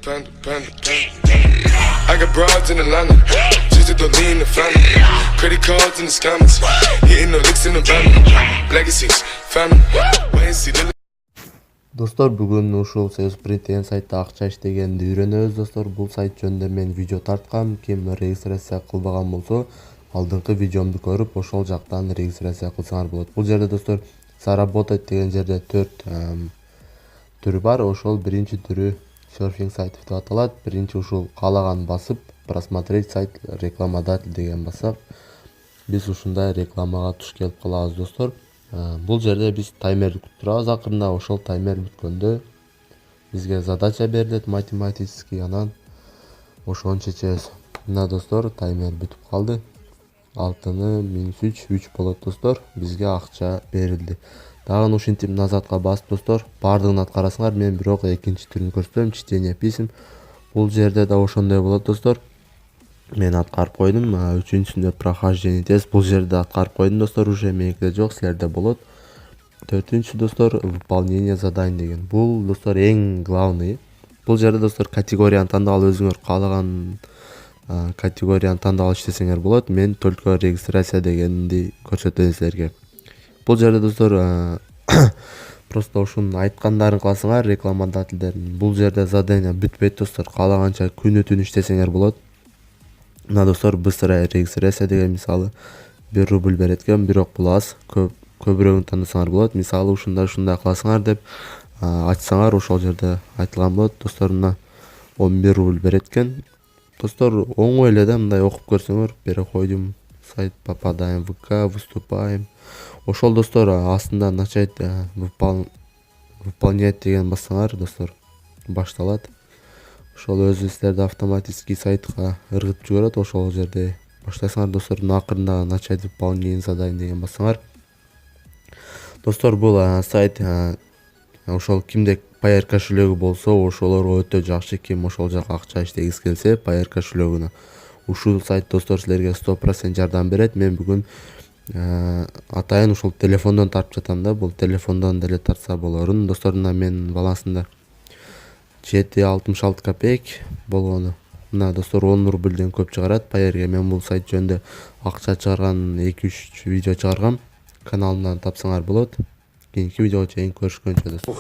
Panda, panda, panda. I got broads in Atlanta, just to lean the family. Credit cards in the scammers, hitting the licks in the van. Legacies, family, wait and see the. Достор, бүгүн ушул SEOSprint деген сайтта акча иштегенди үйрөнөбүз. Достор, бул сайт жөнүндө мен видео тарткам. Ким регистрация кылбаган болсо, алдыңкы видеомду көрүп, ошол жактан регистрация кылсаңар болот. Бул жерде достор, заработать деген жерде 4 түрү бар. Ошол биринчи түрү серфинг сайт деп аталат. Биринчи ушул каалаган басып, просмотреть сайт рекламодатель деген бассак, биз ушундай рекламага туш келип калабыз, достор. Бул жерде биз таймер күтүп турабыз. Акырында ошол таймер бүткөндө бизге задача берилет математический, анан ошону чечебиз. Мына достор, таймер бүтүп калды. 6-3 болот, достор. Бизге акча берилди. Дагы ушинтип назадка басып, достор, бардыгын аткарасыңар. Мен бирок экинчи түрүн көрсөтөм, чтение писем. Бул жерде да ошондой болот, достор. Мен аткарып койдум. Үчүнчүсүндө прохождение тест. Бул жерде аткарып койдум, достор, уже меникиде жок, силерде болот. Төртүнчүсү, достор, выполнение заданий деген. Бул, достор, эң главный. Бул жерде, достор, категорияны тандап алып өзүңөр каалаган категорияны тандап алып иштесеңер болот. Мен только регистрация дегенди көрсөтөм силерге. Бул жерде, достор, просто ушунун айткандарын кыласыңар, рекламодательдердин. Бул жерде задание бүтпөйт, достор. Каалаганча күнү-түн иштесеңер болот. Мына, достор, быстрая регистрация деген мисалы 1 рубль берет экен, бирок бул аз. Көбүрөөкүн тандасаңар болот. Мисалы ушундай кыласыңар деп ачсаңар, ошол жерде айтылган болот. Достор, мына 11 рубль берет экен. Достор, оңой эле да, мындай окуп көрсөңөр, переходим, сайт, попадаем в ВК, выступаем. Ошол, достор, астында начать выполнять деген бассаңар, достор, башталат. Ошол өзү силерди автоматический сайтка ыргытып жиберет. Ошол жерде баштайсыңар, достор. Акырында начать выполнение заданий деген бассаңар. Достор, бул сайт ошол кимде Payeer кошелегү болсо, ошолорго өтө жакшы. Ким ошол жака акча иштегиси келсе, Payeer кошелегүнө ушул сайт, достор, силерге 100% жардам берет. Мен бүгүн атайын ушул телефондон тартып жатам да. Бул телефондон деле тартса болорун. Достор, мына менин балансымда 7,66 копеек болгону. Мына, достор, 10 рубльден көп чыгарат Payeerге. Мен бул сайт жөнүндө акча чыгарган 2-3 видео чыгаргам. Каналымдан тапсаңар болот. Кийинки видеого чейин көрүшкөнчө, достор.